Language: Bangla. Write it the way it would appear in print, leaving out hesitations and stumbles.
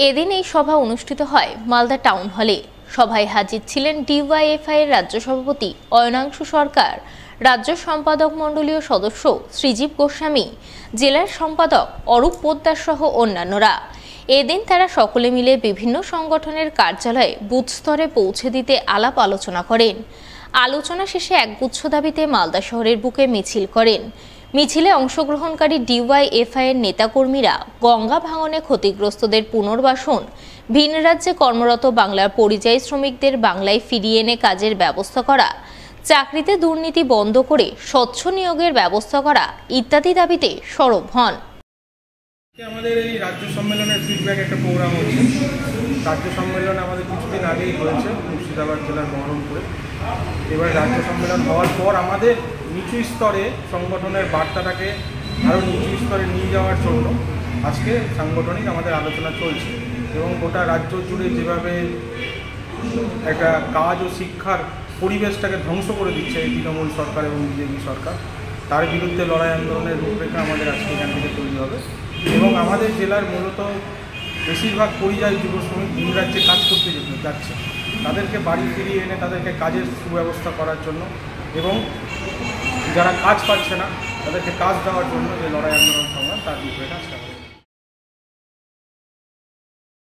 এদিন এই সভা অনুষ্ঠিত হয় মালদা টাউন হলে। সভায় হাজির ছিলেন ডিওয়াইএফআই এর রাজ্য সভাপতি অয়নাংশু সরকার, রাজ্য সম্পাদক মণ্ডলীয় সদস্য শ্রীজীব গোস্বামী, জেলার সম্পাদক অরূপ পোদ্দার সহ অন্যান্যরা। এদিন তারা সকলে মিলে বিভিন্ন সংগঠনের কার্যালয়ে বুথ স্তরে পৌঁছে দিতে আলাপ আলোচনা করেন। আলোচনা শেষে একগুচ্ছ দাবিতে মালদা শহরের বুকে মিছিল করেন। মিছিলে অংশগ্রহণকারী ডিওয়াইএফআই এর নেতাকর্মীরা গঙ্গা ভাঙনে ক্ষতিগ্রস্তদের পুনর্বাসন, ভিন রাজ্যে কর্মরত বাংলার পরিযায়ী শ্রমিকদের বাংলায় ফিরিয়ে এনে কাজের ব্যবস্থা করা, চাকরিতে দুর্নীতি বন্ধ করে স্বচ্ছ নিয়োগের ব্যবস্থা করা ইত্যাদি দাবিতে সরব হন। আমাদের এই রাজ্য সম্মেলনের ফিডব্যাক একটা প্রোগ্রাম হচ্ছে। রাজ্য সম্মেলন আমাদের কিছুদিন আগেই হয়েছে মুর্শিদাবাদ জেলার বহরমপুরে। এবার রাজ্য সম্মেলন হওয়ার পর আমাদের নিচু স্তরে সংগঠনের বার্তাটাকে আরও নিচু স্তরে নিয়ে যাওয়ার জন্য আজকে সাংগঠনিক আমাদের আলোচনা চলছে এবং গোটা রাজ্য জুড়ে যেভাবে একটা কাজ ও শিক্ষার পরিবেশটাকে ধ্বংস করে দিচ্ছে এই তৃণমূল সরকার এবং বিজেপি সরকার, তার বিরুদ্ধে লড়াই আন্দোলনের রূপরেখা আমাদের আজকে এখান থেকে তৈরি হবে এবং আমাদের জেলার মূলত বেশিরভাগ পরিযায়ী যুব শ্রমিক ভিন রাজ্যে কাজ করতে যাচ্ছে, তাদেরকে বাড়ি ফিরিয়ে এনে তাদেরকে কাজের সুব্যবস্থা করার জন্য এবং যারা কাজ পাচ্ছে না তাদেরকে কাজ দেওয়ার জন্য যে লড়াই আন্দোলন সংগ্রাম তার রূপরেখা আজকে